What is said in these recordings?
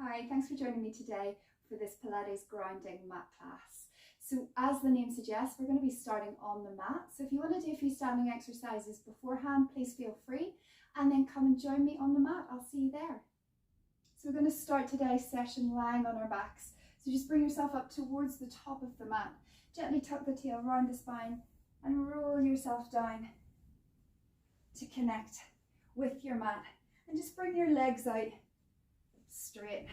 Hi, thanks for joining me today for this Pilates grounding mat class. So as the name suggests, we're going to be starting on the mat. So if you want to do a few standing exercises beforehand, please feel free, and then come and join me on the mat. I'll see you there. So we're going to start today's session lying on our backs. So just bring yourself up towards the top of the mat. Gently tuck the tail around the spine and roll yourself down to connect with your mat. And just bring your legs out straight.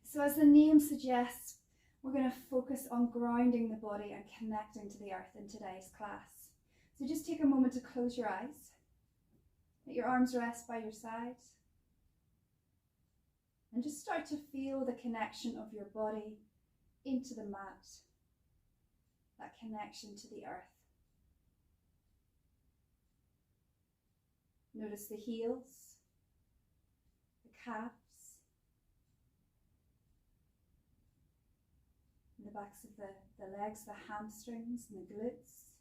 So as the name suggests, we're going to focus on grounding the body and connecting to the earth in today's class. So just take a moment to close your eyes. Let your arms rest by your sides. And just start to feel the connection of your body into the mat. That connection to the earth. Notice the heels, the calves, and the backs of the legs, the hamstrings and the glutes.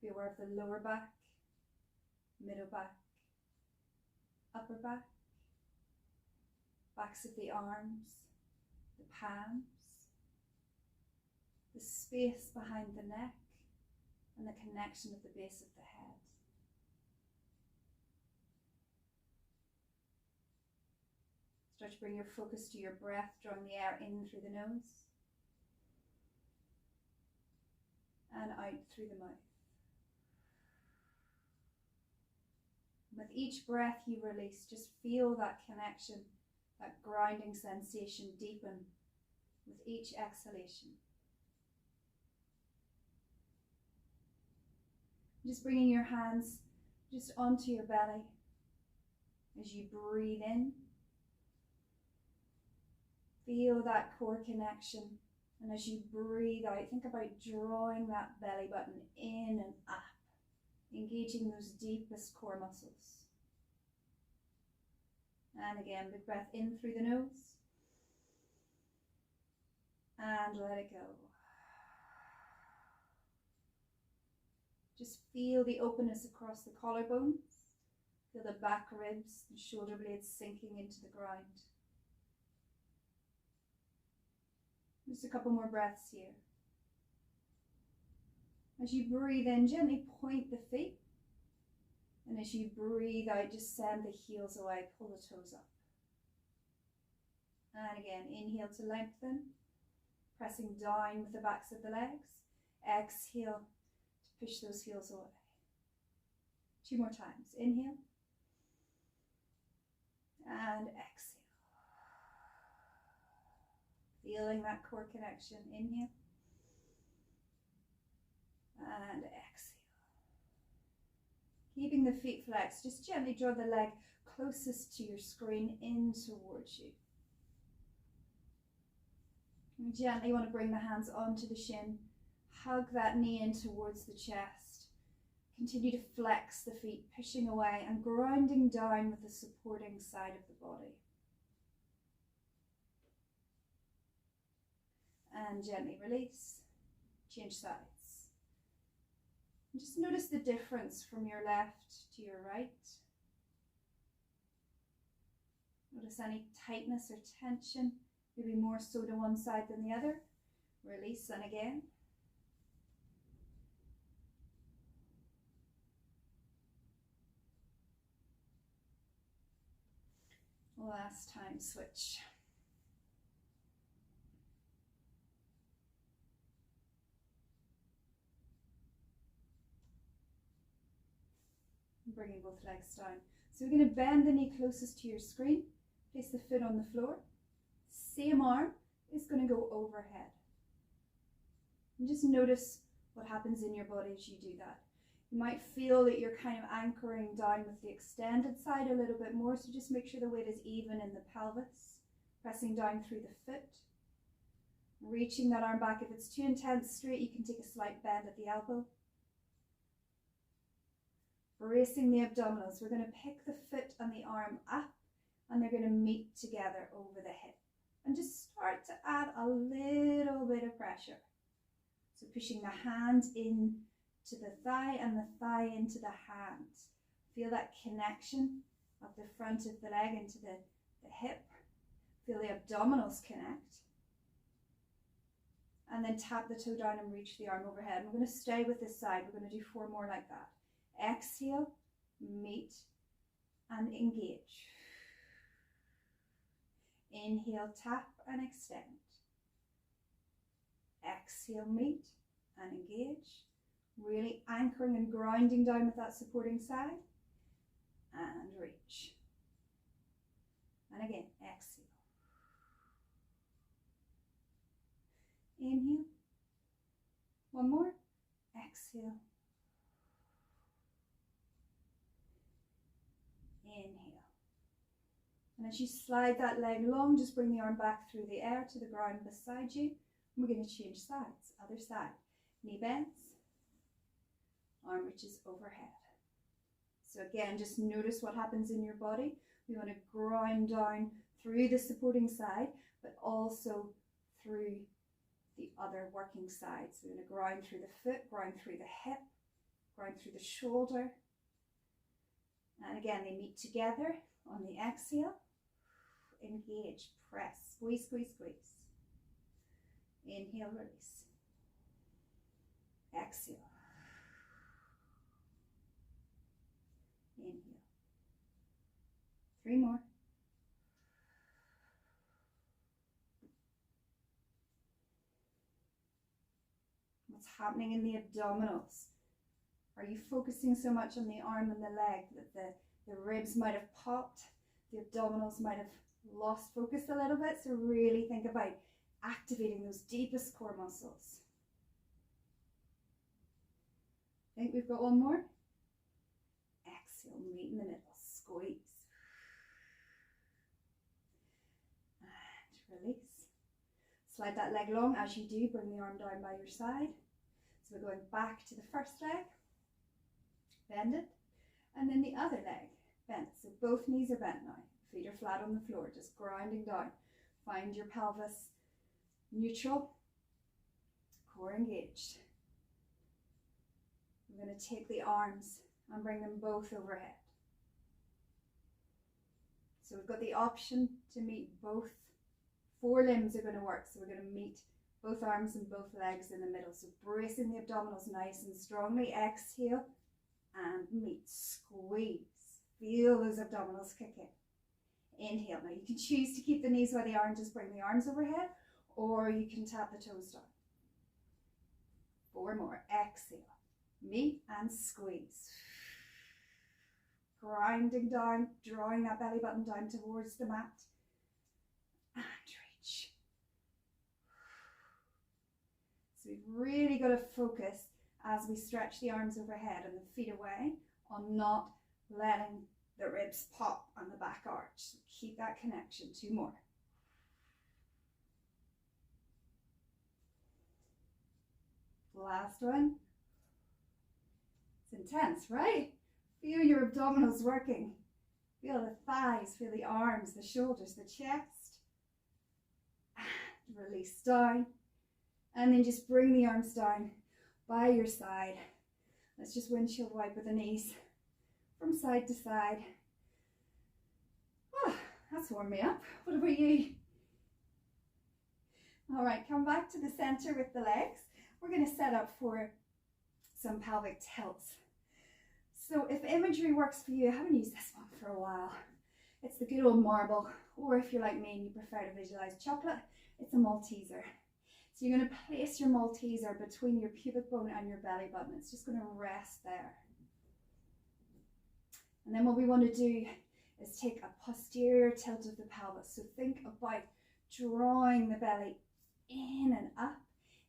Be aware of the lower back, middle back, upper back, backs of the arms, the palms, the space behind the neck, and the connection of the base of the head. Start to bring your focus to your breath, drawing the air in through the nose and out through the mouth. With each breath you release, just feel that connection, that grounding sensation deepen with each exhalation. Just bringing your hands just onto your belly as you breathe in. Feel that core connection, and as you breathe out, think about drawing that belly button in and up, engaging those deepest core muscles. And again, big breath in through the nose, and let it go. Just feel the openness across the collarbones, feel the back ribs and shoulder blades sinking into the ground. Just a couple more breaths here. As you breathe in, gently point the feet. And as you breathe out, just send the heels away, pull the toes up. And again, inhale to lengthen, pressing down with the backs of the legs. Exhale to push those heels away. 2 more times. Inhale. And exhale. Feeling that core connection. Inhale. And exhale. Keeping the feet flexed, just gently draw the leg closest to your screen in towards you. And gently want to bring the hands onto the shin. Hug that knee in towards the chest. Continue to flex the feet, pushing away and grounding down with the supporting side of the body. And gently release, change sides. And just notice the difference from your left to your right. Notice any tightness or tension, maybe more so to one side than the other. Release and again. Last time, switch. Bringing both legs down. So we're going to bend the knee closest to your screen. Place the foot on the floor. Same arm is going to go overhead. And just notice what happens in your body as you do that. You might feel that you're kind of anchoring down with the extended side a little bit more. So just make sure the weight is even in the pelvis. Pressing down through the foot. Reaching that arm back. If it's too intense straight, you can take a slight bend at the elbow. Bracing the abdominals, we're going to pick the foot and the arm up and they're going to meet together over the hip. And just start to add a little bit of pressure. So pushing the hand in to the thigh and the thigh into the hand. Feel that connection of the front of the leg into the the hip. Feel the abdominals connect. And then tap the toe down and reach the arm overhead. We're going to stay with this side. We're going to do 4 more like that. Exhale, meet, and engage. Inhale, tap and extend. Exhale, meet and engage. Really anchoring and grounding down with that supporting side. And reach. And again, exhale. Inhale. 1 more. Exhale. Inhale. And as you slide that leg long, just bring the arm back through the air to the ground beside you. We're going to change sides. Other side. Knee bends. Arm reaches overhead. So again, just notice what happens in your body. We want to ground down through the supporting side, but also through the other working sides. We're going to ground through the foot, ground through the hip, ground through the shoulder. And again, they meet together on the exhale. Engage, press, squeeze, squeeze, squeeze. Inhale, release. Exhale. Inhale. 3 more. What's happening in the abdominals? Are you focusing so much on the arm and the leg that the ribs might have popped? The abdominals might have lost focus a little bit. So really think about activating those deepest core muscles. I think we've got 1 more. Exhale, meet in the middle, squeeze. And release. Slide that leg long. As you do, bring the arm down by your side. So we're going back to the first leg. Bend it. And then the other leg, bent. So both knees are bent now. Feet are flat on the floor, just grounding down. Find your pelvis neutral, core engaged. We're going to take the arms and bring them both overhead. So we've got the option to meet both. 4 limbs are going to work. So we're going to meet both arms and both legs in the middle. So bracing the abdominals nice and strongly. Exhale and meet. Squeeze. Feel those abdominals kick in. Inhale. Now you can choose to keep the knees where they are and just bring the arms overhead, or you can tap the toes down. 4 more. Exhale. Meet and squeeze. Grinding down, drawing that belly button down towards the mat. And reach. So we've really got to focus as we stretch the arms overhead and the feet away on not letting the ribs pop on the back arch. So keep that connection. 2 more. Last one. It's intense, right? Feel your abdominals working. Feel the thighs, feel the arms, the shoulders, the chest. And release down. And then just bring the arms down by your side. Let's just windshield wiper the knees from side to side. Oh, that's warmed me up. What about you? All right, come back to the center with the legs. We're going to set up for some pelvic tilts. So if imagery works for you, I haven't used this one for a while. It's the good old marble, or if you're like me and you prefer to visualize chocolate, it's a Malteser. So you're going to place your Malteser between your pubic bone and your belly button. It's just going to rest there. And then what we want to do is take a posterior tilt of the pelvis. So think about drawing the belly in and up,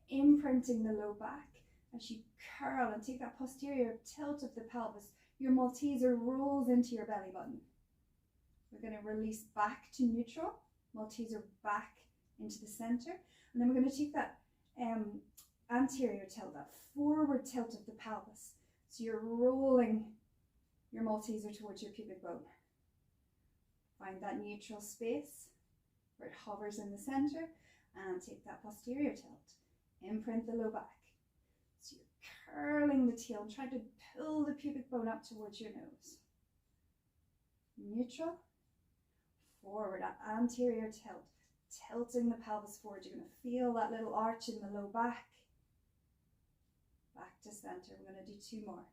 imprinting the low back. As you curl and take that posterior tilt of the pelvis, your Malteser rolls into your belly button. We're going to release back to neutral, Malteser back into the center. And then we're going to take that anterior tilt, that forward tilt of the pelvis. So you're rolling your Malteser towards your pubic bone. Find that neutral space where it hovers in the center and take that posterior tilt. Imprint the low back. So you're curling the tail and try to pull the pubic bone up towards your nose. Neutral, forward, that anterior tilt, tilting the pelvis forward. You're going to feel that little arch in the low back. Back to center. We're going to do 2 more.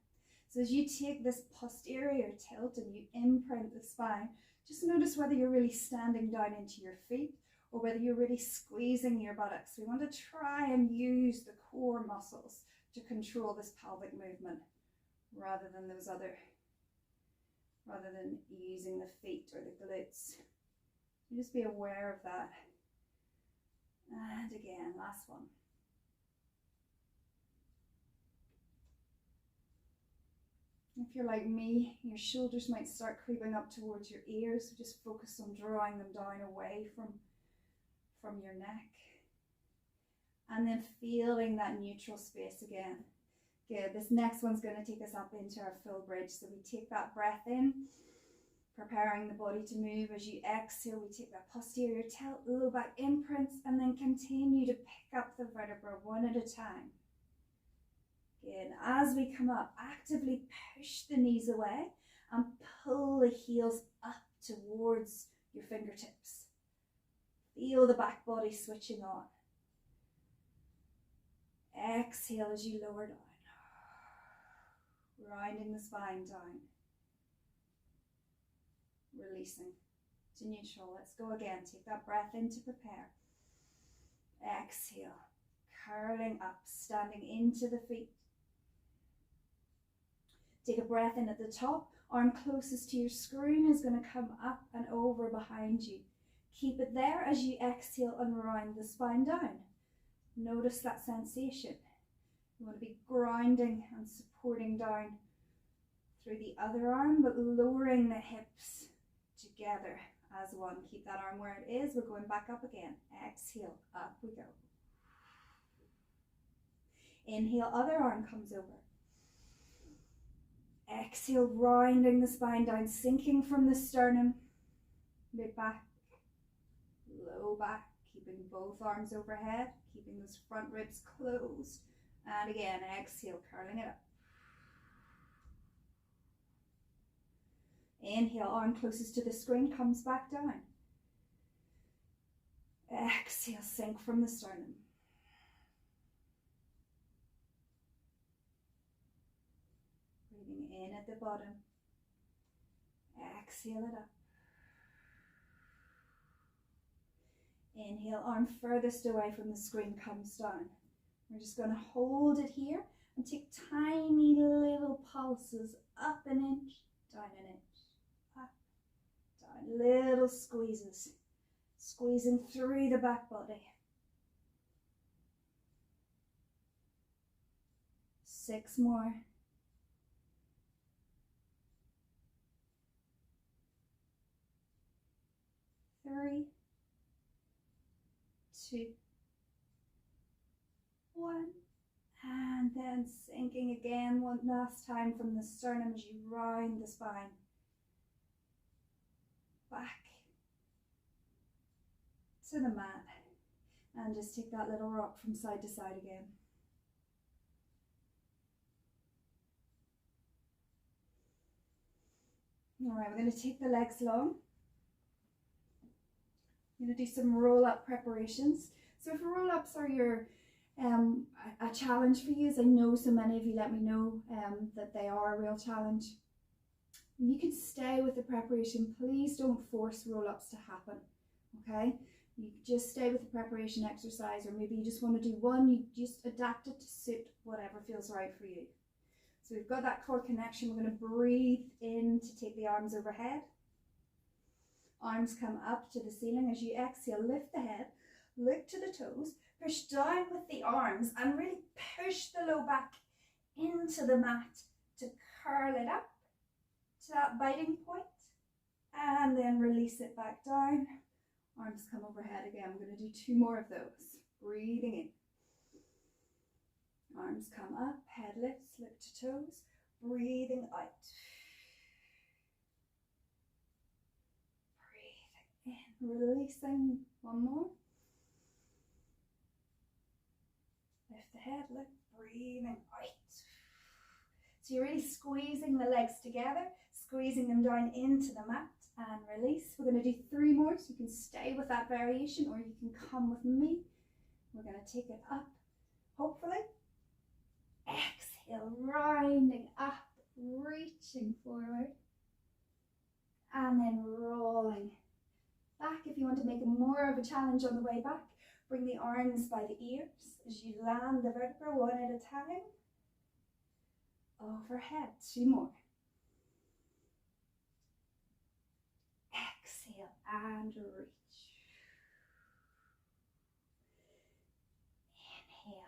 So as you take this posterior tilt and you imprint the spine, just notice whether you're really standing down into your feet or whether you're really squeezing your buttocks. We want to try and use the core muscles to control this pelvic movement rather than using the feet or the glutes. So just be aware of that. And again, last one. If you're like me, your shoulders might start creeping up towards your ears, so just focus on drawing them down away from your neck. And then feeling that neutral space again. Good, this next one's going to take us up into our full bridge. So we take that breath in, preparing the body to move. As you exhale, we take that posterior tilt, low back imprints, and then continue to pick up the vertebra one at a time. Good. As we come up, actively push the knees away and pull the heels up towards your fingertips. Feel the back body switching on. Exhale as you lower down. Rounding the spine down. Releasing to neutral. Let's go again. Take that breath in to prepare. Exhale. Curling up, standing into the feet. Take a breath in at the top. Arm closest to your screen is going to come up and over behind you. Keep it there as you exhale and round the spine down. Notice that sensation. You want to be grounding and supporting down through the other arm, but lowering the hips together as one. Keep that arm where it is. We're going back up again. Exhale, up we go. Inhale, other arm comes over. Exhale, rounding the spine down, sinking from the sternum, mid back, low back, keeping both arms overhead, keeping those front ribs closed. And again, exhale, curling it up. Inhale, arm closest to the screen, comes back down. Exhale, sink from the sternum. Breathing in at the bottom. Exhale it up. Inhale, arm furthest away from the screen comes down. We're just going to hold it here and take tiny little pulses, up an inch, down an inch, up, down, little squeezes, squeezing through the back body. 6 more. 3, 2, 1, and then sinking again one last time from the sternum as you round the spine. Back to the mat, and just take that little rock from side to side again. All right, we're going to take the legs long. I'm going to do some roll-up preparations. So if roll-ups are a challenge for you, as I know so many of you let me know that they are a real challenge, you can stay with the preparation. Please don't force roll-ups to happen, okay? You just stay with the preparation exercise, or maybe you just want to do one, you just adapt it to suit whatever feels right for you. So we've got that core connection. We're going to breathe in to take the arms overhead. Arms come up to the ceiling. As you exhale, lift the head, look to the toes, push down with the arms and really push the low back into the mat to curl it up to that biting point, and then release it back down. Arms come overhead again. I'm going to do 2 more of those. Breathing in. Arms come up, head lifts, look to toes, breathing out. Releasing. 1 more. Lift the head, lift, breathing out. So you're really squeezing the legs together, squeezing them down into the mat and release. We're going to do 3 more, so you can stay with that variation or you can come with me. We're going to take it up, hopefully. Exhale, rounding up, reaching forward, and then rolling back. If you want to make it more of a challenge on the way back, bring the arms by the ears as you land the vertebra one at a time. Overhead, 2 more. Exhale and reach. Inhale.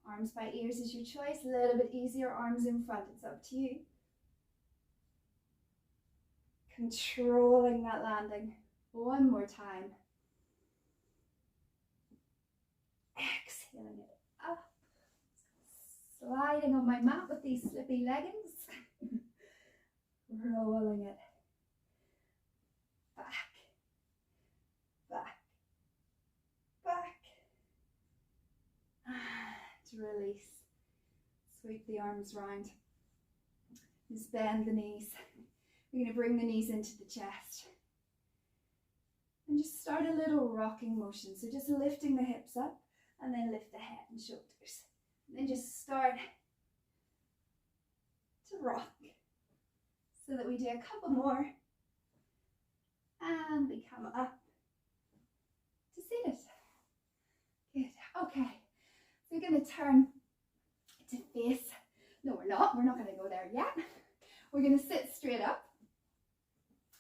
Arms by ears is your choice. A little bit easier, arms in front, it's up to you. Controlling that landing. 1 more time. Exhaling it up. Sliding on my mat with these slippy leggings. Rolling it. Back. Back. Back. And release. Sweep the arms round. Just bend the knees. We're going to bring the knees into the chest. And just start a little rocking motion. So just lifting the hips up and then lift the head and shoulders. And then just start to rock. So that we do a couple more. And we come up to seated. Good. Okay. So we're going to turn to face. No, we're not. We're not going to go there yet. We're going to sit straight up.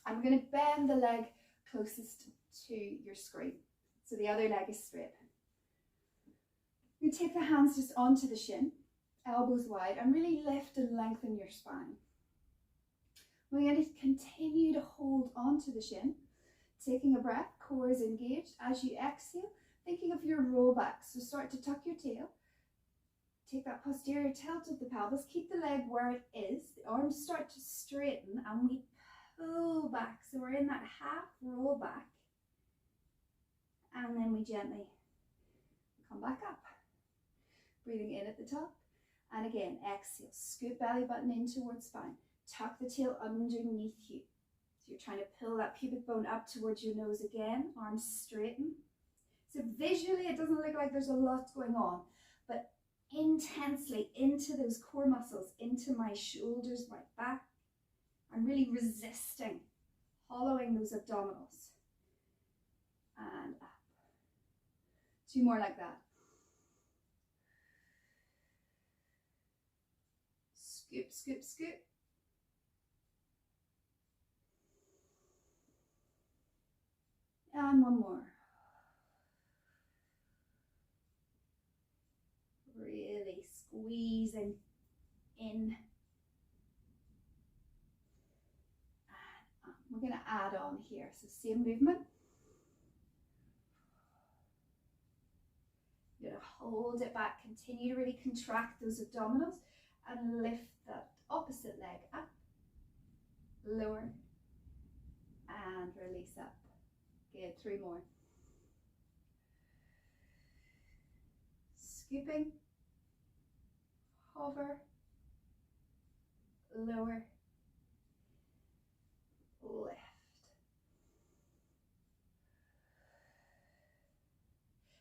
And we're going to bend the leg closest to your screen. So the other leg is straight. You take the hands just onto the shin, elbows wide, and really lift and lengthen your spine. We're going to continue to hold onto the shin, taking a breath, core is engaged. As you exhale, thinking of your rollback. So start to tuck your tail. Take that posterior tilt of the pelvis. Keep the leg where it is. The arms start to straighten and we pull back. So we're in that half roll back. And then we gently come back up. Breathing in at the top. And again, exhale. Scoop belly button in towards spine. Tuck the tail underneath you. So you're trying to pull that pubic bone up towards your nose again. Arms straighten. So visually it doesn't look like there's a lot going on. But intensely into those core muscles, into my shoulders, my back. I'm really resisting, hollowing those abdominals. And up. 2 more like that. Scoop, scoop, scoop. And 1 more. Really squeezing in. And up. We're going to add on here. So same movement. You're going to hold it back. Continue to really contract those abdominals and lift that opposite leg up. Lower. And release up. Good. 3 more. Scooping. Hover. Lower. Lift.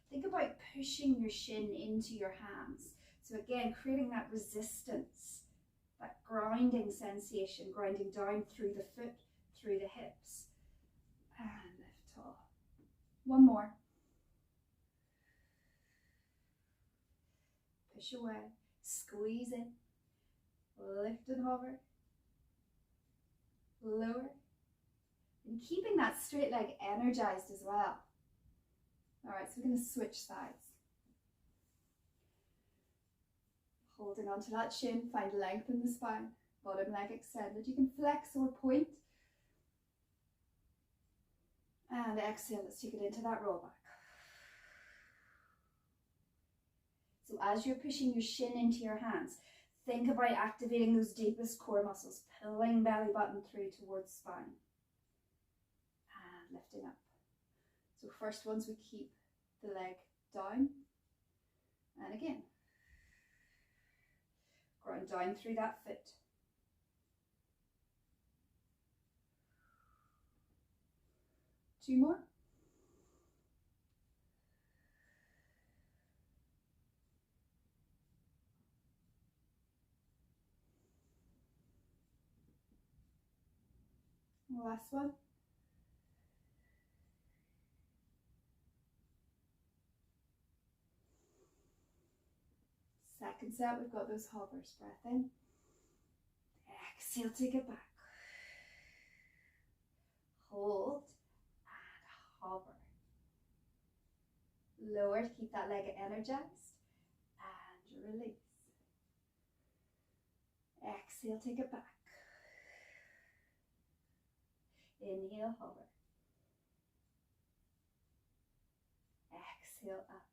Think about pushing your shin into your hands. So again, creating that resistance, that grounding sensation, grounding down through the foot, through the hips. And lift off. 1 more. Push away. Squeeze in. Lift and hover. Lower. And keeping that straight leg energized as well. Alright, so we're going to switch sides. Holding onto that shin, find length in the spine. Bottom leg extended. You can flex or point. And exhale, let's take it into that roll back. So as you're pushing your shin into your hands, think about activating those deepest core muscles, pulling belly button through towards spine. And lifting up. So first once we keep the leg down. And again. Ground down through that foot. 2 more. Last one. Second set, we've got those hovers. Breath in. Exhale, take it back. Hold and hover. Lower to keep that leg energized. And release. Exhale, take it back. Inhale, hover. Exhale, up.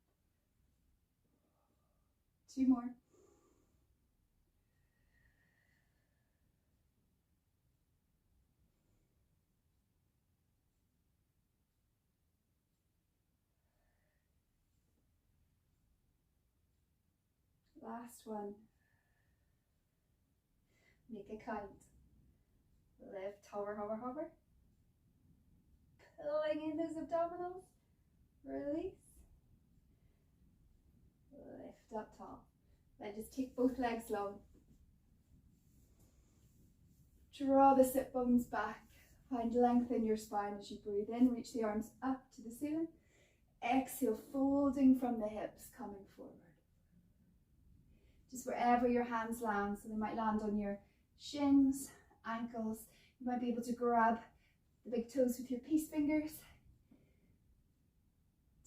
2 more. Last one. Make a count. Lift, hover, hover, hover. Pulling in those abdominals. Release. Lift up tall. Then just take both legs long. Draw the sit bones back. Find length in your spine as you breathe in. Reach the arms up to the ceiling. Exhale, folding from the hips, coming forward. Just wherever your hands land. So they might land on your shins, ankles. You might be able to grab the big toes with your peace fingers.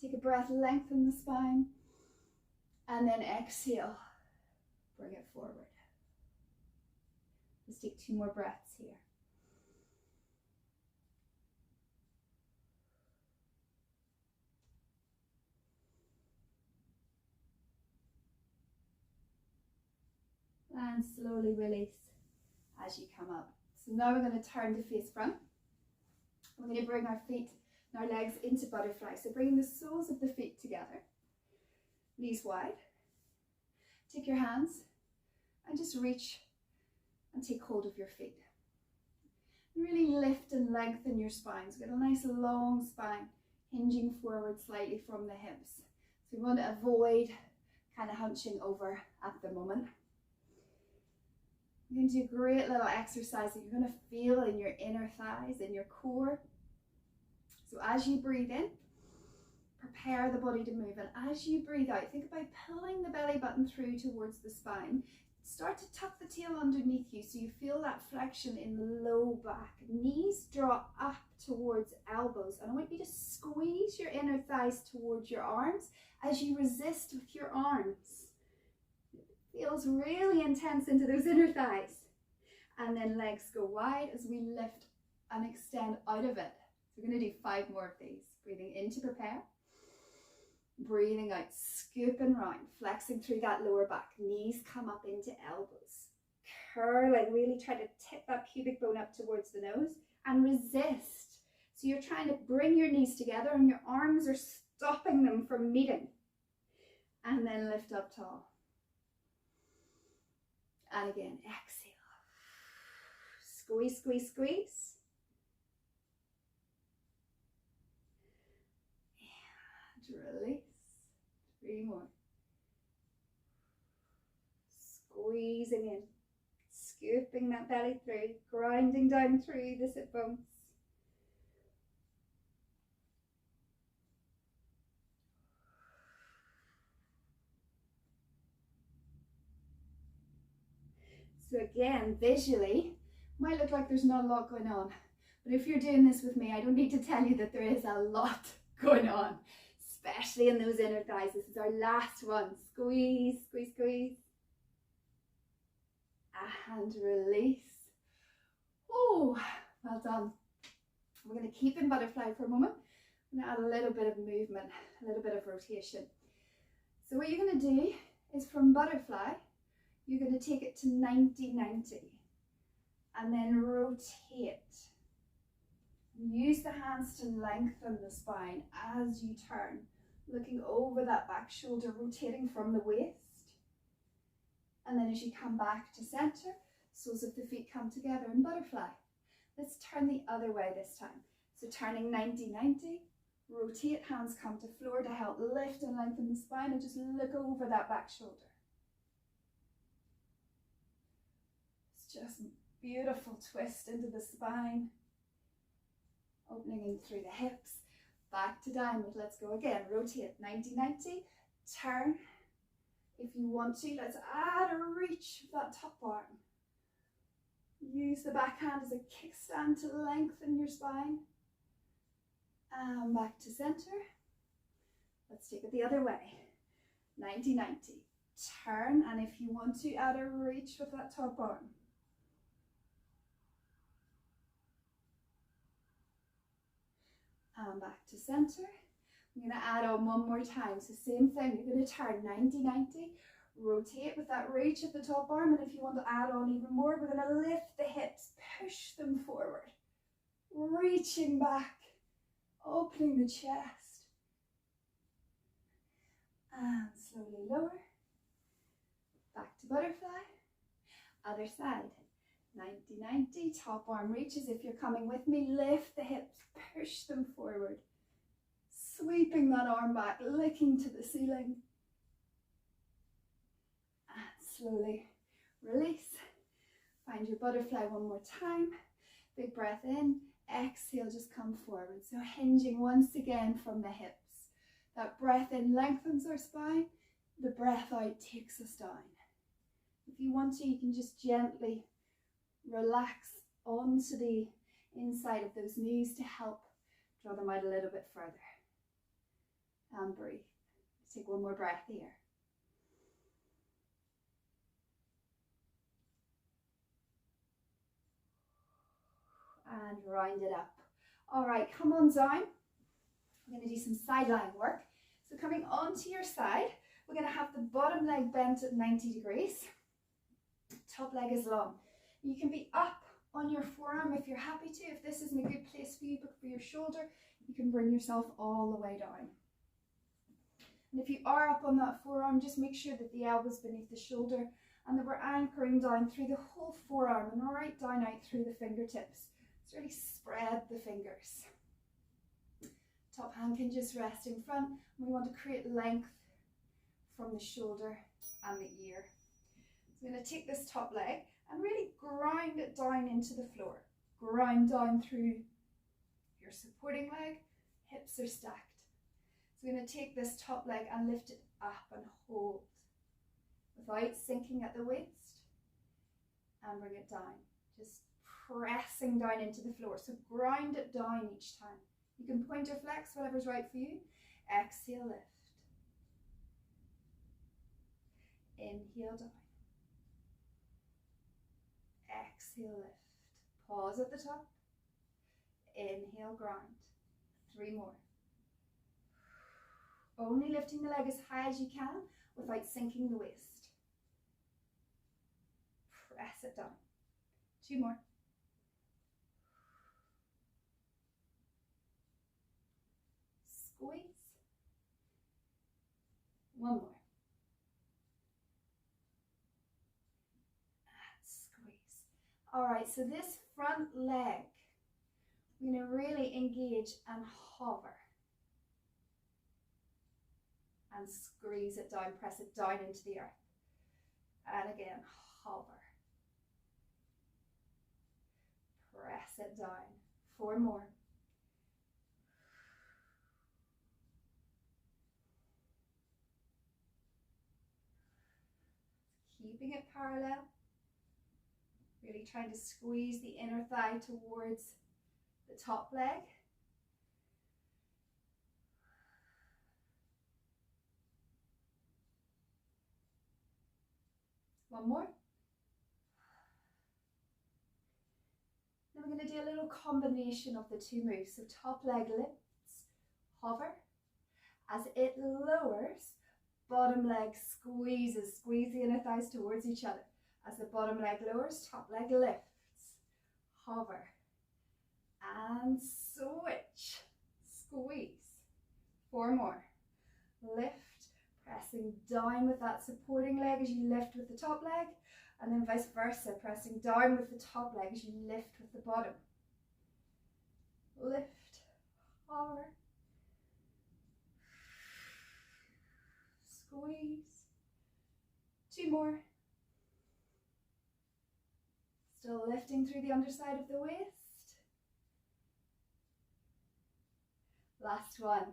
Take a breath, lengthen the spine. And then exhale, bring it forward. Let's take 2 more breaths here. And slowly release as you come up. So now we're going to turn to face front. We're going to bring our feet and our legs into butterfly. So bringing the soles of the feet together, knees wide. Take your hands and just reach and take hold of your feet. Really lift and lengthen your spine. So get a nice long spine, hinging forward slightly from the hips. So we want to avoid kind of hunching over at the moment. You're going to do a great little exercise that you're going to feel in your inner thighs, in your core. So as you breathe in, prepare the body to move. And as you breathe out, think about pulling the belly button through towards the spine. Start to tuck the tail underneath you so you feel that flexion in the low back. Knees draw up towards elbows. And I want you to squeeze your inner thighs towards your arms as you resist with your arms. Feels really intense into those inner thighs. And then legs go wide as we lift and extend out of it. So we're going to do 5 more of these. Breathing in to prepare. Breathing out, scooping round, flexing through that lower back. Knees come up into elbows. Curling, really try to tip that pubic bone up towards the nose and resist. So you're trying to bring your knees together and your arms are stopping them from meeting. And then lift up tall. And again, exhale. Squeeze, squeeze, squeeze. And release. 3 more. Squeezing in. Scooping that belly through. Grinding down through the sit bones. So again, visually, might look like there's not a lot going on. But if you're doing this with me, I don't need to tell you that there is a lot going on, especially in those inner thighs. This is our last one. Squeeze, squeeze, squeeze. And release. Oh, well done. We're going to keep in butterfly for a moment. I'm going to add a little bit of movement, a little bit of rotation. So what you're going to do is from butterfly, you're going to take it to 90-90 and then rotate. Use the hands to lengthen the spine as you turn, looking over that back shoulder, rotating from the waist. And then as you come back to center, soles of the feet come together in butterfly. Let's turn the other way this time. So turning 90-90, rotate, hands come to floor to help lift and lengthen the spine, and just look over that back shoulder. It's just a beautiful twist into the spine, opening in through the hips, back to downward. Let's go again, rotate, 90-90, turn. If you want to, let's add a reach of that top arm. Use the back hand as a kickstand to lengthen your spine. And back to center. Let's take it the other way. 90-90. Turn, and if you want to, add a reach with that top arm. And back to center. I'm going to add on one more time. So same thing, you're going to turn 90-90. Rotate with that reach at the top arm, and if you want to add on even more, we're going to lift the hips, push them forward, reaching back, opening the chest, and slowly lower, back to butterfly, other side, 90-90, top arm reaches. If you're coming with me, lift the hips, push them forward, sweeping that arm back, looking to the ceiling. Slowly release. Find your butterfly one more time. Big breath in. Exhale, just come forward. So hinging once again from the hips. That breath in lengthens our spine. The breath out takes us down. If you want to, you can just gently relax onto the inside of those knees to help draw them out a little bit further. And breathe. Let's take one more breath here. And round it up. All right, come on down. We're going to do some side lying work. So coming onto your side, we're going to have the bottom leg bent at 90 degrees. Top leg is long. You can be up on your forearm if you're happy to. If this isn't a good place for you, but for your shoulder, you can bring yourself all the way down. And if you are up on that forearm, just make sure that the elbow's beneath the shoulder and that we're anchoring down through the whole forearm and right down out through the fingertips. Really spread the fingers. Top hand can just rest in front. We want to create length from the shoulder and the ear. So I'm going to take this top leg and really grind it down into the floor. Grind down through your supporting leg. Hips are stacked. So I'm going to take this top leg and lift it up and hold without sinking at the waist, and bring it down. Just pressing down into the floor. So grind it down each time. You can point or flex, whatever's right for you. Exhale, lift. Inhale, down. Exhale, lift. Pause at the top. Inhale, grind. 3 more. Only lifting the leg as high as you can without sinking the waist. Press it down. 2 more. Squeeze. 1 more. And squeeze. All right, so this front leg, we're going to really engage and hover. And squeeze it down, press it down into the earth. And again, hover. Press it down. 4 more. Keeping it parallel. Really trying to squeeze the inner thigh towards the top leg. One more. Then we're going to do a little combination of the 2 moves. So top leg lifts, hover. As it lowers, bottom leg squeezes, squeeze the inner thighs towards each other. As the bottom leg lowers, top leg lifts, hover, and switch, squeeze. 4 more. Lift, pressing down with that supporting leg as you lift with the top leg, and then vice versa, pressing down with the top leg as you lift with the bottom. Lift, more. Still lifting through the underside of the waist. Last one.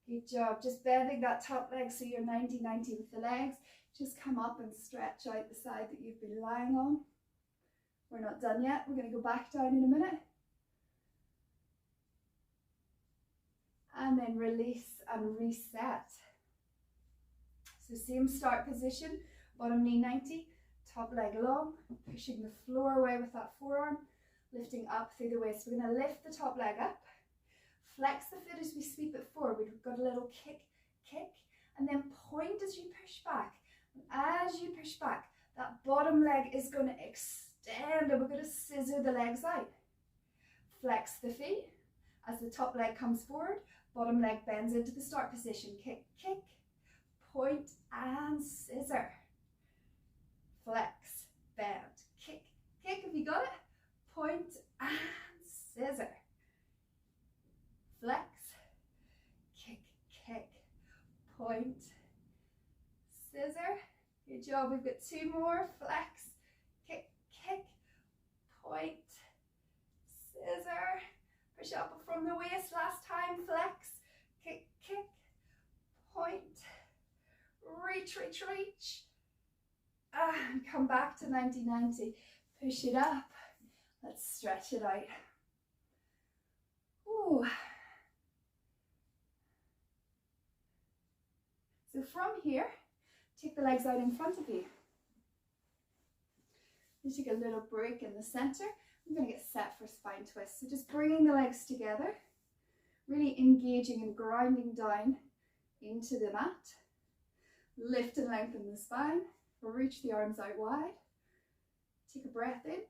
Good job. Just bending that top leg so you're 90-90 with the legs. Just come up and stretch out the side that you've been lying on. We're not done yet. We're going to go back down in a minute. And then release and reset. So same start position, bottom knee 90, top leg long, pushing the floor away with that forearm, lifting up through the waist. We're going to lift the top leg up, flex the foot as we sweep it forward. We've got a little kick, and then point as you push back. And as you push back, that bottom leg is going to extend, and we're going to scissor the legs out. Flex the feet as the top leg comes forward, bottom leg bends into the start position. Kick, point and scissor. Flex, bend, kick. Have you got it? Point and scissor. Flex, kick, point, scissor. Good job. We've got two more. Flex, kick, point, scissor. Push up from the waist. Last time. Flex, kick, point, reach. And come back to 90-90. Push it up. Let's stretch it out. Ooh. So from here, take the legs out in front of you. You take a little break in the center. I'm going to get set for spine twist. So just bringing the legs together, really engaging and grounding down into the mat. Lift and lengthen the spine. Reach the arms out wide. Take a breath in.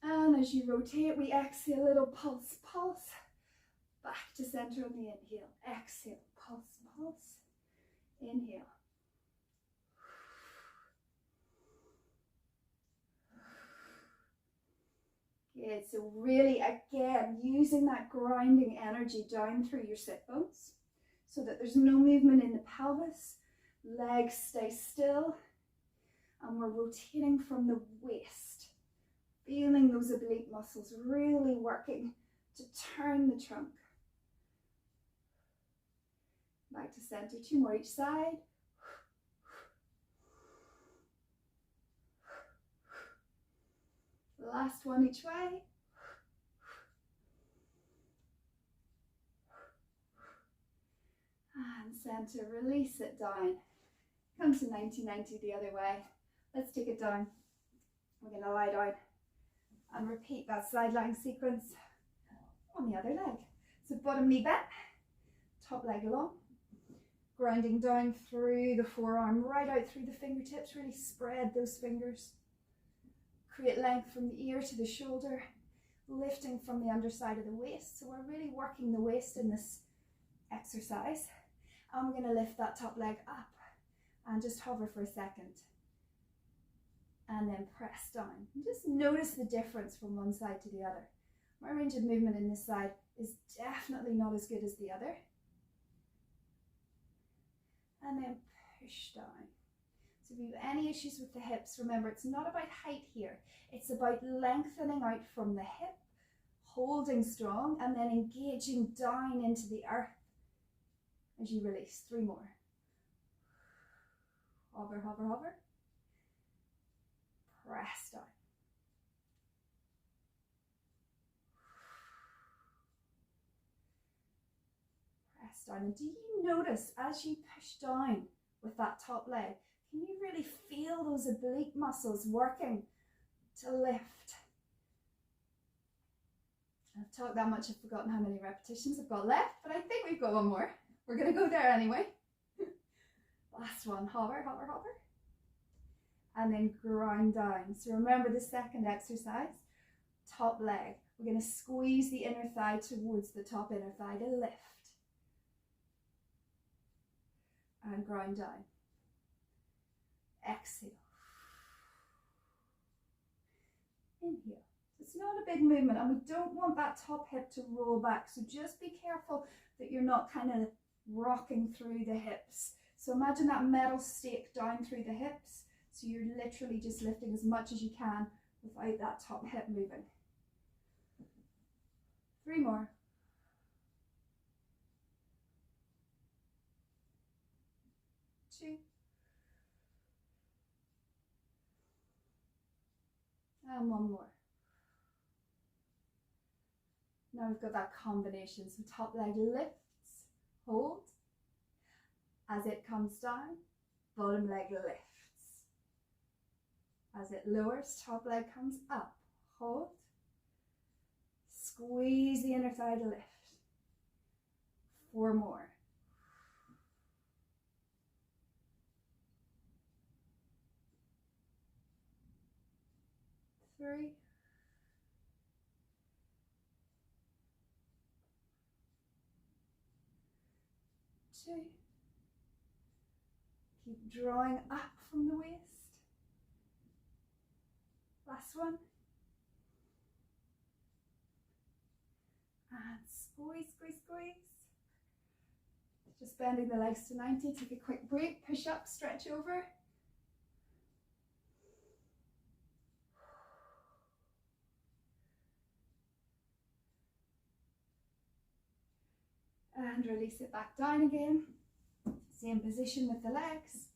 And as you rotate, we exhale, a little pulse. Back to center on the inhale. Exhale, pulse. Inhale. Good, so really again, using that grounding energy down through your sit bones so that there's no movement in the pelvis. Legs stay still, and we're rotating from the waist, feeling those oblique muscles really working to turn the trunk. Back to center, two more each side. Last one each way. And center, release it down. Come to 90-90 the other way. Let's take it down. We're going to lie down and repeat that side lying sequence on the other leg. So bottom knee bent, top leg long, grounding down through the forearm, right out through the fingertips. Really spread those fingers. Create length from the ear to the shoulder, lifting from the underside of the waist. So we're really working the waist in this exercise. And we're going to lift that top leg up and just hover for a second. And then press down. And just notice the difference from one side to the other. My range of movement in this side is definitely not as good as the other. And then push down. So if you have any issues with the hips, remember it's not about height here. It's about lengthening out from the hip, holding strong, and then engaging down into the earth as you release. 3 more. Hover. Press down. Press down. And do you notice as you push down with that top leg, can you really feel those oblique muscles working to lift? I've talked that much, I've forgotten how many repetitions I've got left, but I think we've got one more. We're going to go there anyway. Last one, hover. And then grind down. So remember the second exercise, top leg. We're going to squeeze the inner thigh towards the top inner thigh to lift. And grind down. Exhale. Inhale. It's not a big movement, and we don't want that top hip to roll back. So just be careful that you're not kind of rocking through the hips. So imagine that metal stake down through the hips. So you're literally just lifting as much as you can without that top hip moving. 3 more. 2. And 1 more. Now we've got that combination. So top leg lifts, hold. As it comes down, bottom leg lifts. As it lowers, top leg comes up, hold. Squeeze the inner thigh to lift. 4 more. 3. 2. Keep drawing up from the waist. Last one. And squeeze, squeeze, squeeze. Just bending the legs to 90. Take a quick break. Push up, stretch over. And release it back down again. Same position with the legs.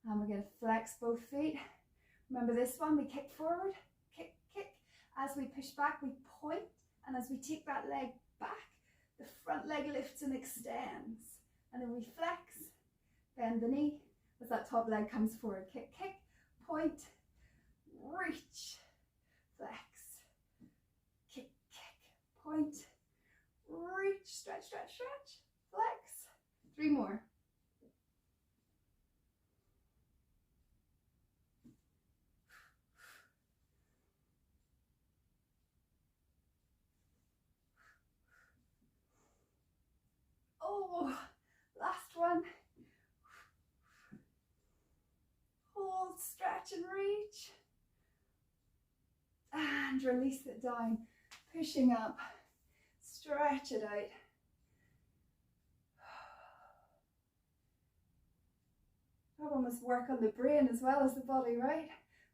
And we're going to flex both feet. Remember this one, we kick forward, kick, kick. As we push back, we point. And as we take that leg back, the front leg lifts and extends. And then we flex, bend the knee. As that top leg comes forward, kick, kick, point, reach, flex, kick, kick, point, reach, stretch, stretch, stretch, flex. 3 more. Oh, last one. Hold, stretch and reach. And release it down, pushing up. Stretch it out. That one must work on the brain as well as the body, right?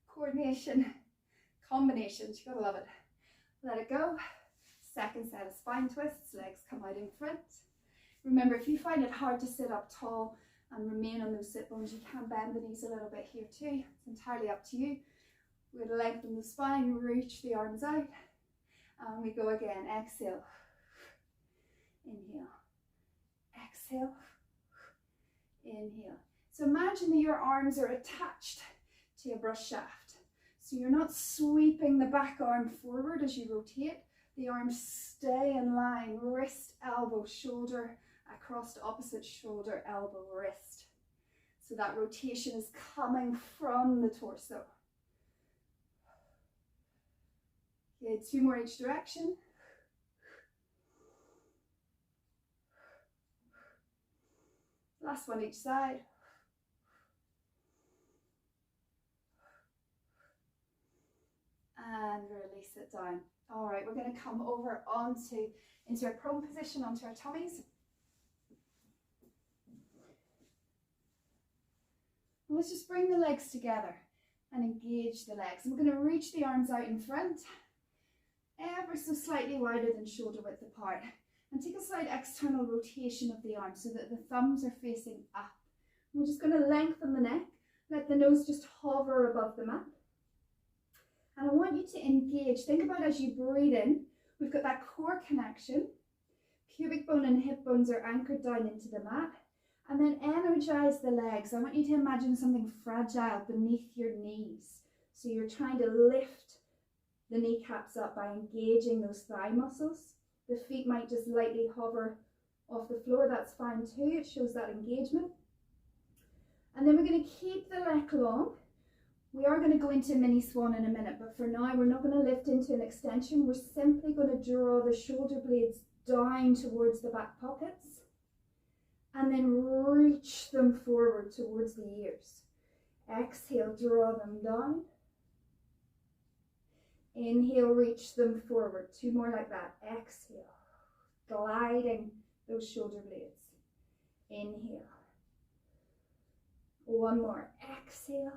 Coordination, combinations, you gotta love it. Let it go. Second set of spine twists, legs come out in front. Remember, if you find it hard to sit up tall and remain on those sit bones, you can bend the knees a little bit here too. It's entirely up to you. We're going to lengthen the spine, reach the arms out, and we go again. Exhale. Inhale, exhale, inhale. So imagine that your arms are attached to a brush shaft. So you're not sweeping the back arm forward as you rotate. The arms stay in line, wrist, elbow, shoulder, across to opposite shoulder, elbow, wrist. So that rotation is coming from the torso. Okay, 2 more each direction. Last one each side. And release it down. All right, we're going to come over into a prone position, onto our tummies. And let's just bring the legs together and engage the legs. And we're going to reach the arms out in front, ever so slightly wider than shoulder width apart. And take a slight external rotation of the arms so that the thumbs are facing up. We're just going to lengthen the neck, let the nose just hover above the mat. And I want you to engage. Think about as you breathe in, we've got that core connection. Pubic bone and hip bones are anchored down into the mat. And then energize the legs. I want you to imagine something fragile beneath your knees. So you're trying to lift the kneecaps up by engaging those thigh muscles. The feet might just lightly hover off the floor. That's fine too. It shows that engagement. And then we're going to keep the neck long. We are going to go into mini swan in a minute, but for now we're not going to lift into an extension. We're simply going to draw the shoulder blades down towards the back pockets and then reach them forward towards the ears. Exhale, draw them down. Inhale, reach them forward. 2 more like that. Exhale, gliding those shoulder blades. Inhale. 1 more. Exhale.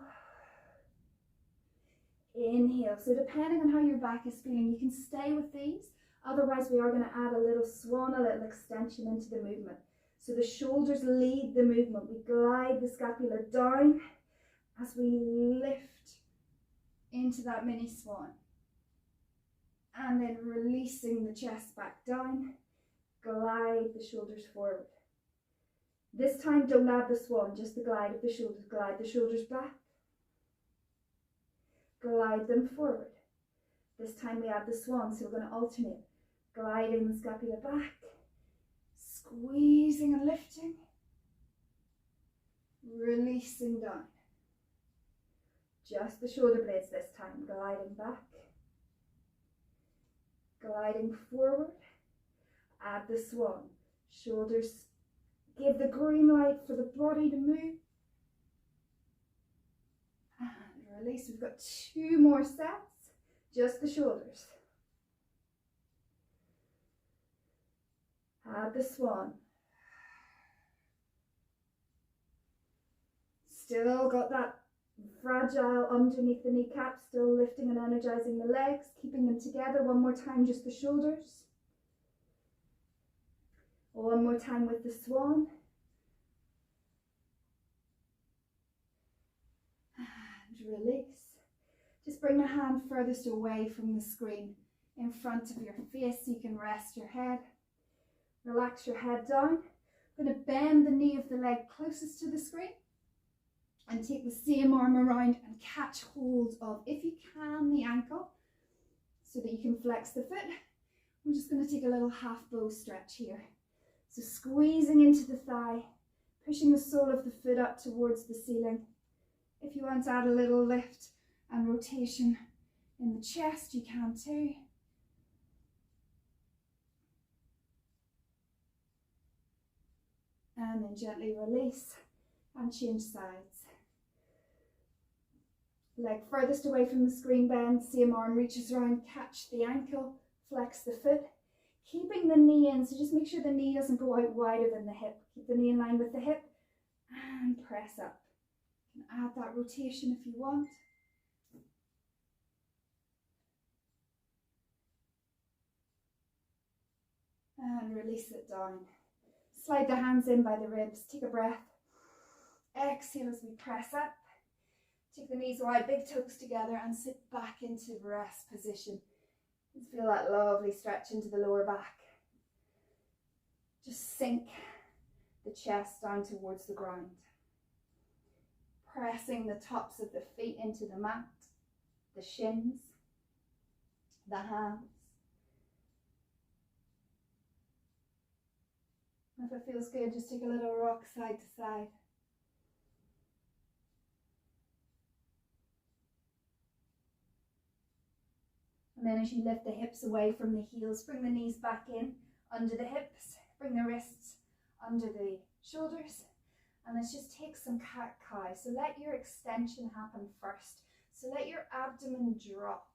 Inhale. So depending on how your back is feeling, you can stay with these. Otherwise, we are going to add a little swan, a little extension into the movement. So the shoulders lead the movement. We glide the scapula down as we lift into that mini swan. And then releasing the chest back down, glide the shoulders forward. This time, don't add the swan, just the glide of the shoulders. Glide the shoulders back, glide them forward. This time we add the swan, so we're going to alternate. Gliding the scapula back, squeezing and lifting, releasing down. Just the shoulder blades this time, gliding back, gliding forward, add the swan. Shoulders, give the green light for the body to move. And release. We've got 2 more sets, just the shoulders. Add the swan. Still got that fragile underneath the kneecap, still lifting and energizing the legs, keeping them together. 1 more time, just the shoulders. 1 more time with the swan. And release. Just bring the hand furthest away from the screen in front of your face so you can rest your head. Relax your head down. I'm going to bend the knee of the leg closest to the screen and take the same arm around and catch hold of, if you can, the ankle so that you can flex the foot. I'm just going to take a little half bow stretch here. So squeezing into the thigh, pushing the sole of the foot up towards the ceiling. If you want to add a little lift and rotation in the chest, you can too. And then gently release and change sides. Leg furthest away from the screen, bend, same arm reaches around, catch the ankle, flex the foot, keeping the knee in, so just make sure the knee doesn't go out wider than the hip. Keep the knee in line with the hip and press up. You can add that rotation if you want. And release it down. Slide the hands in by the ribs, take a breath. Exhale as we press up. Take the knees wide, big toes together and sit back into rest position. Just feel that lovely stretch into the lower back. Just sink the chest down towards the ground. Pressing the tops of the feet into the mat, the shins, the hands. If it feels good, just take a little rock side to side. And then as you lift the hips away from the heels, bring the knees back in under the hips, bring the wrists under the shoulders. And let's just take some cat-cow. So let your extension happen first. So let your abdomen drop.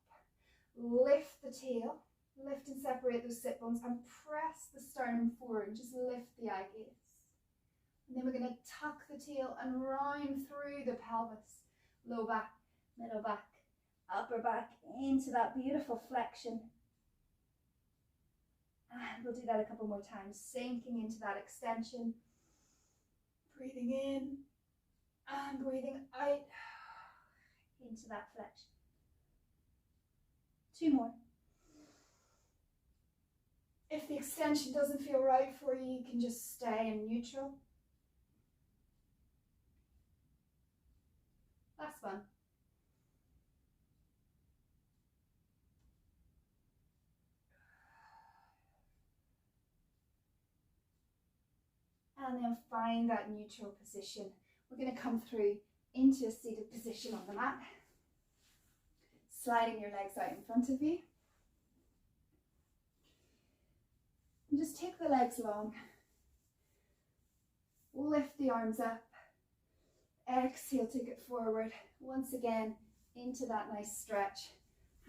Lift the tail. Lift and separate those sit bones and press the sternum forward. Just lift the eye gaze. And then we're going to tuck the tail and round through the pelvis. Low back, middle back, upper back into that beautiful flexion. And we'll do that a couple more times. Sinking into that extension. Breathing in and breathing out into that flexion. 2 more. If the extension doesn't feel right for you, you can just stay in neutral. Last one. And then find that neutral position. We're going to come through into a seated position on the mat. Sliding your legs out in front of you. And just take the legs long. Lift the arms up. Exhale, take it forward. Once again, into that nice stretch.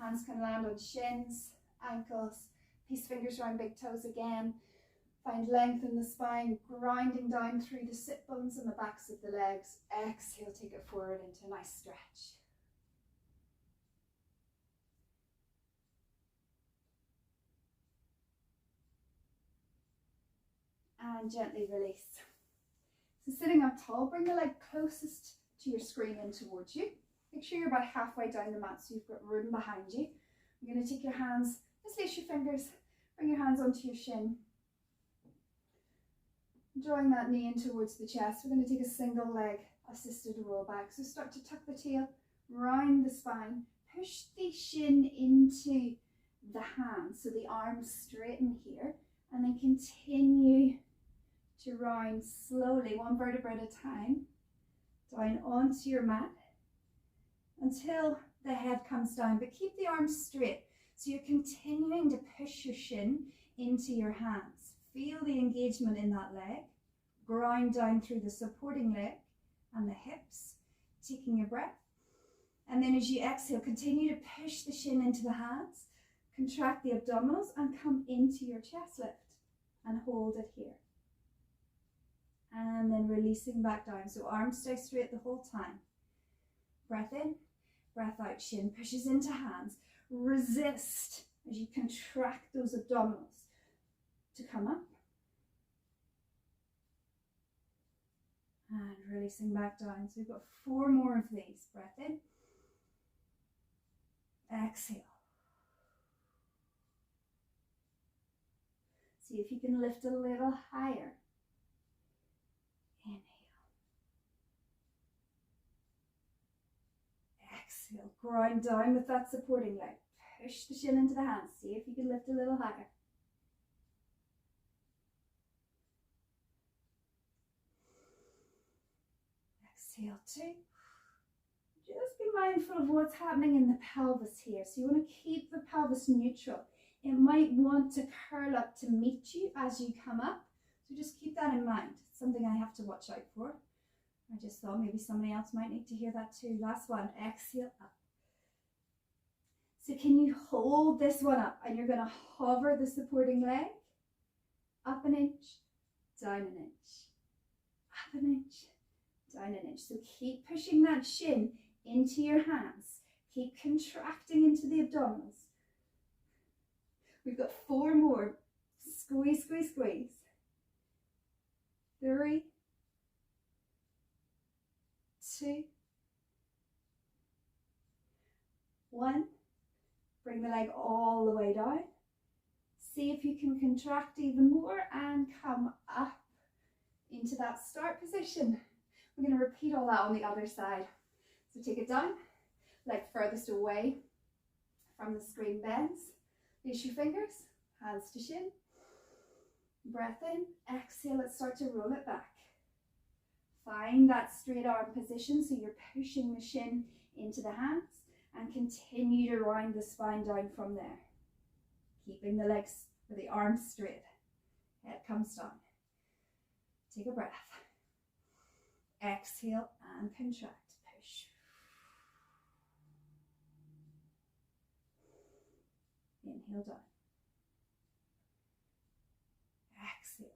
Hands can land on shins, ankles, peace fingers around big toes again. Find length in the spine, grinding down through the sit bones and the backs of the legs. Exhale, take it forward into a nice stretch. And gently release. So sitting up tall, bring the leg closest to your screen in towards you. Make sure you're about halfway down the mat so you've got room behind you. You're going to take your hands, just lace your fingers, bring your hands onto your shin. Drawing that knee in towards the chest, we're going to take a single leg assisted roll back. So start to tuck the tail, round the spine, push the shin into the hands so the arms straighten here, and then continue to round slowly, one vertebra at a time, down onto your mat until the head comes down, but keep the arms straight. So you're continuing to push your shin into your hands. Feel the engagement in that leg. Ground down through the supporting leg and the hips, taking a breath. And then as you exhale, continue to push the shin into the hands, contract the abdominals and come into your chest lift and hold it here. And then releasing back down. So arms stay straight the whole time. Breath in, breath out, shin pushes into hands. Resist as you contract those abdominals to come up. And releasing back down. So we've got 4 more of these. Breath in. Exhale. See if you can lift a little higher. Inhale. Exhale. Ground down with that supporting leg. Push the shin into the hands. See if you can lift a little higher. Exhale 2. Just be mindful of what's happening in the pelvis here. So you want to keep the pelvis neutral. It might want to curl up to meet you as you come up. So just keep that in mind. It's something I have to watch out for. I just thought maybe somebody else might need to hear that too. Last one. Exhale up. So can you hold this one up? And you're going to hover the supporting leg. Up an inch, down an inch. Up an inch, down an inch. So keep pushing that shin into your hands. Keep contracting into the abdominals. We've got 4 more. Squeeze, squeeze, squeeze. 3, 2, 1. Bring the leg all the way down. See if you can contract even more and come up into that start position. We're going to repeat all that on the other side. So take it down, leg furthest away from the screen bends. Lace your fingers, hands to shin. Breath in, exhale, let's start to roll it back. Find that straight arm position so you're pushing the shin into the hands and continue to round the spine down from there. Keeping the legs or the arms straight. Head comes down. Take a breath. Exhale and contract. Push. Inhale down. Exhale.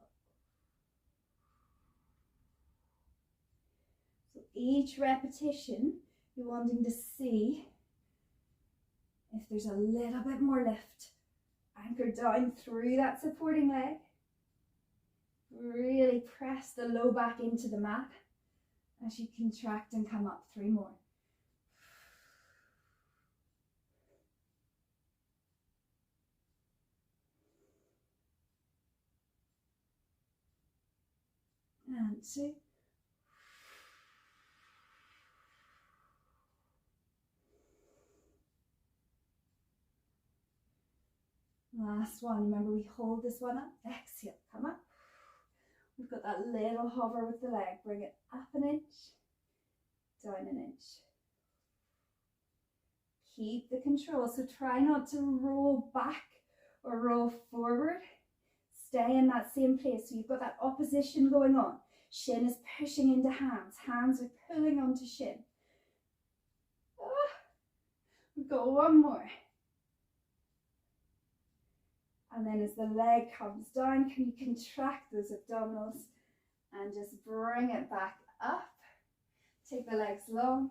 So each repetition, you're wanting to see if there's a little bit more lift. Anchor down through that supporting leg. Really press the low back into the mat as you contract and come up. 3 more. And 2. Last one. Remember, we hold this one up. Exhale, come up. We've got that little hover with the leg. Bring it up an inch, down an inch. Keep the control. So try not to roll back or roll forward. Stay in that same place. So you've got that opposition going on. Shin is pushing into hands. Hands are pulling onto shin. We've got 1 more. And then as the leg comes down, can you contract those abdominals and just bring it back up. Take the legs long,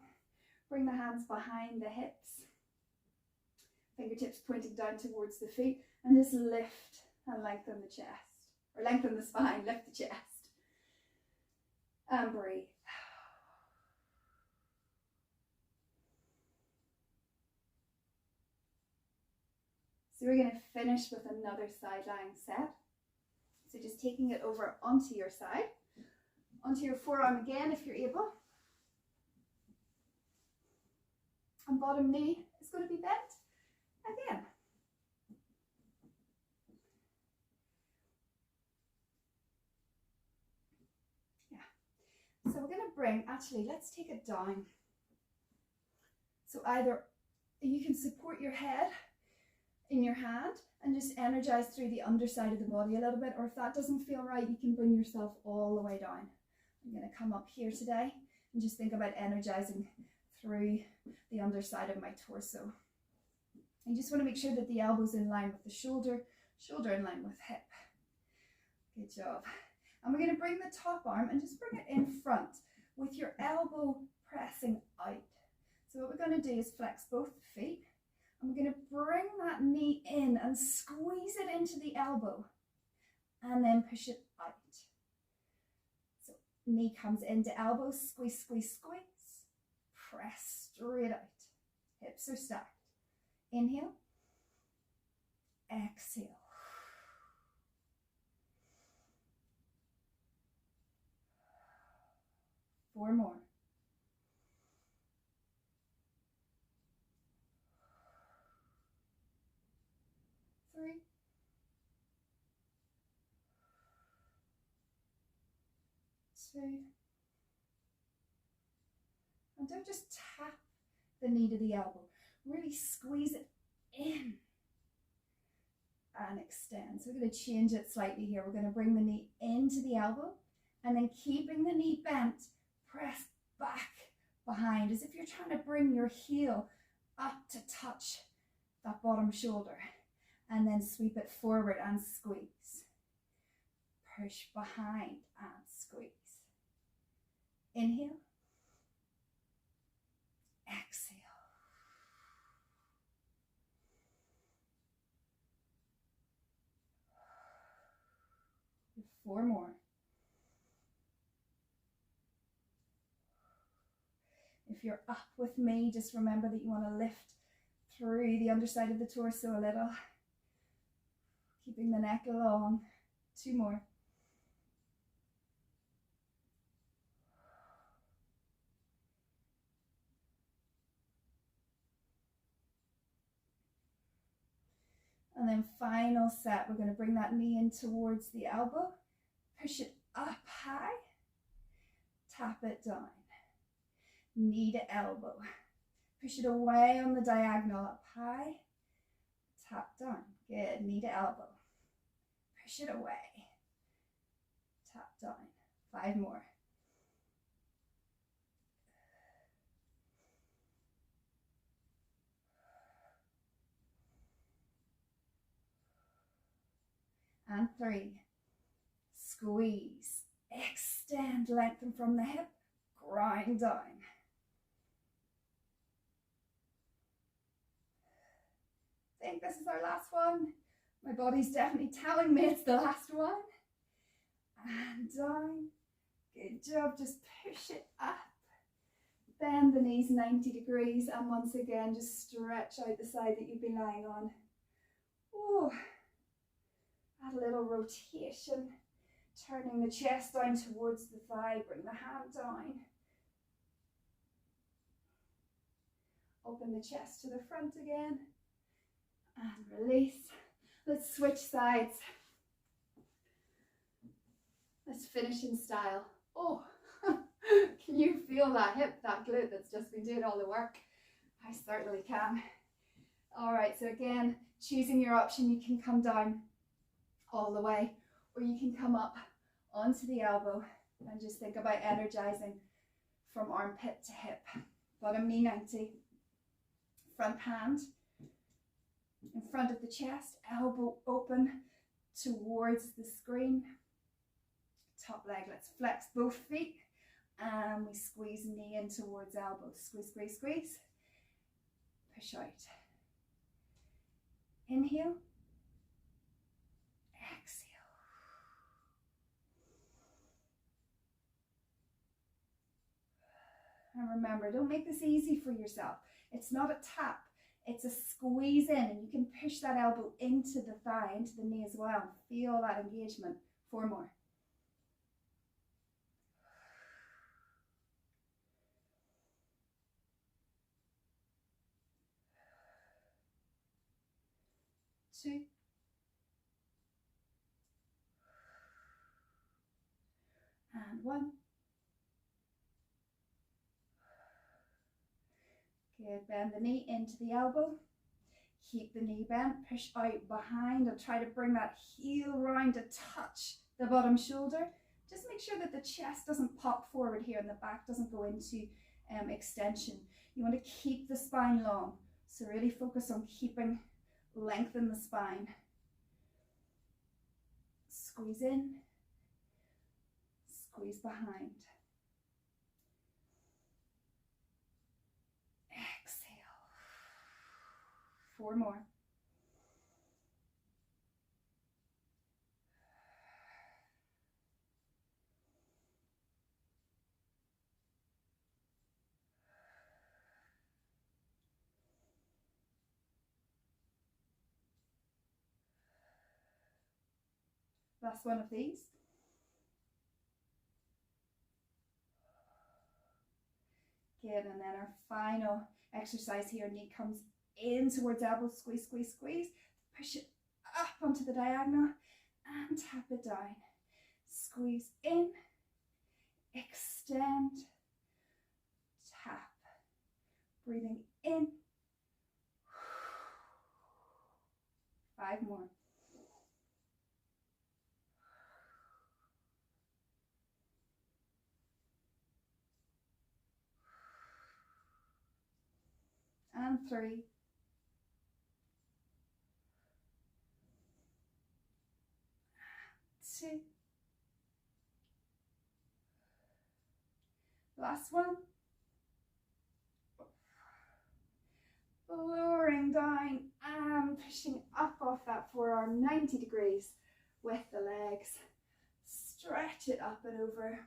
bring the hands behind the hips, fingertips pointing down towards the feet, and just lift and lengthen the chest, or lengthen the spine, lift the chest, and breathe. So we're going to finish with another side lying set. So just taking it over onto your side, onto your forearm again if you're able. And bottom knee is going to be bent again. Yeah. So we're going to bring, actually, let's take it down. So either you can support your head in your hand and just energize through the underside of the body a little bit, or if that doesn't feel right, you can bring yourself all the way down. I'm going to come up here today and just think about energizing through the underside of my torso. I just want to make sure that the elbow's in line with the shoulder, shoulder in line with hip. Good job. And we're going to bring the top arm and just bring it in front with your elbow pressing out. So what we're going to do is flex both feet. I'm going to bring that knee in and squeeze it into the elbow and then push it out. So knee comes into elbow, squeeze, squeeze, squeeze, press straight out. Hips are stacked. Inhale, exhale. Four more. Three. Two. And don't just tap the knee to the elbow. Really squeeze it in and extend. So we're going to change it slightly here. We're going to bring the knee into the elbow and then keeping the knee bent, press back behind as if you're trying to bring your heel up to touch that bottom shoulder. And then sweep it forward and squeeze. Push behind and squeeze. Inhale. Exhale. Four more. If you're up with me, just remember that you want to lift through the underside of the torso a little. Keeping the neck long. Two more. And then final set, we're going to bring that knee in towards the elbow. Push it up high. Tap it down. Knee to elbow. Push it away on the diagonal, up high. Tap down. Good. Knee to elbow. Push it away. Tap down. Five more. And three. Squeeze. Extend. Lengthen from the hip. Grind down. I think this is our last one. My body's definitely telling me it's the last one. And down. Good job. Just push it up. Bend the knees 90 degrees. And once again, just stretch out the side that you've been lying on. Oh, add a little rotation. Turning the chest down towards the thigh. Bring the hand down. Open the chest to the front again. And release. Let's switch sides. Let's finish in style. Oh, can you feel that hip, that glute that's just been doing all the work? I certainly can. All right, so again, choosing your option, you can come down all the way, or you can come up onto the elbow and just think about energizing from armpit to hip. Bottom knee 90, front hand in front of the chest, elbow open towards the screen. Top leg, let's flex both feet, and we squeeze knee in towards elbow. Squeeze, squeeze, squeeze. Push out. Inhale. Exhale. And remember, don't make this easy for yourself. It's not a tap, it's a squeeze in, and you can push that elbow into the thigh, into the knee as well. Feel that engagement. 4 more. Two. And 1. Good, bend the knee into the elbow. Keep the knee bent, push out behind, and try to bring that heel round to touch the bottom shoulder. Just make sure that the chest doesn't pop forward here and the back doesn't go into extension. You want to keep the spine long, so really focus on keeping length in the spine. Squeeze in, squeeze behind. Exhale. 4 more. Last one of these. Good, and then our final exercise here, knee comes in towards elbow, squeeze, squeeze, squeeze. Push it up onto the diagonal and tap it down. Squeeze in, extend, tap. Breathing in. 5 more. And 3. Two. Last one. Lowering down and pushing up off that forearm 90 degrees with the legs. Stretch it up and over.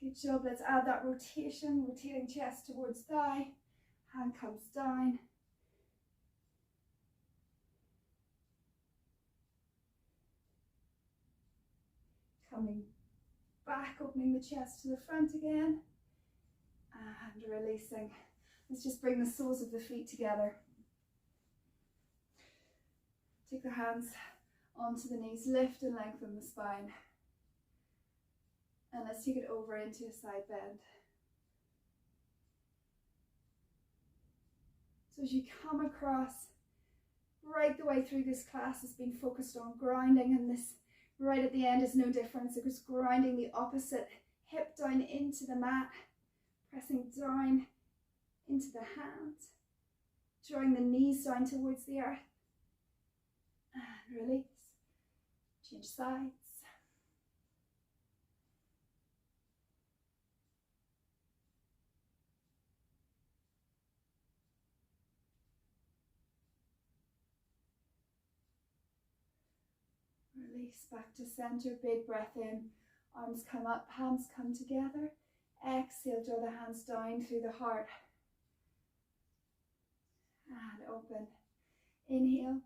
Good job. Let's add that rotation, rotating chest towards thigh. Hand comes down. Coming back, opening the chest to the front again. And releasing. Let's just bring the soles of the feet together. Take the hands onto the knees, lift and lengthen the spine. And let's take it over into a side bend. So as you come across, right the way through this class has been focused on grounding, and this right at the end is no different. So just grounding the opposite hip down into the mat, pressing down into the hands, drawing the knees down towards the earth, and release. Change sides. Release back to center, big breath in, arms come up, hands come together. Exhale, draw the hands down through the heart. And open. Inhale.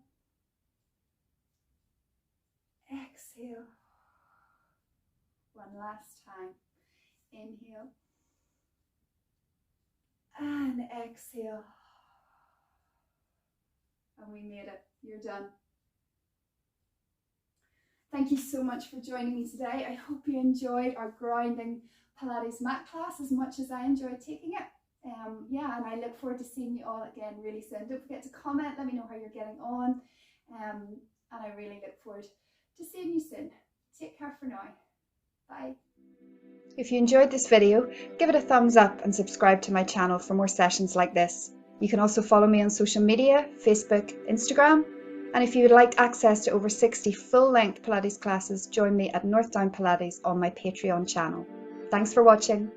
Exhale. One last time. Inhale. And exhale. And we made it. You're done. Thank you so much for joining me today. I hope you enjoyed our grounding Pilates mat class as much as I enjoyed taking it. And I look forward to seeing you all again really soon. Don't forget to comment, let me know how you're getting on. And I really look forward to seeing you soon. Take care for now. Bye. If you enjoyed this video, give it a thumbs up and subscribe to my channel for more sessions like this. You can also follow me on social media, Facebook, Instagram. And if you would like access to over 60 full-length Pilates classes, join me at North Down Pilates on my Patreon channel. Thanks for watching.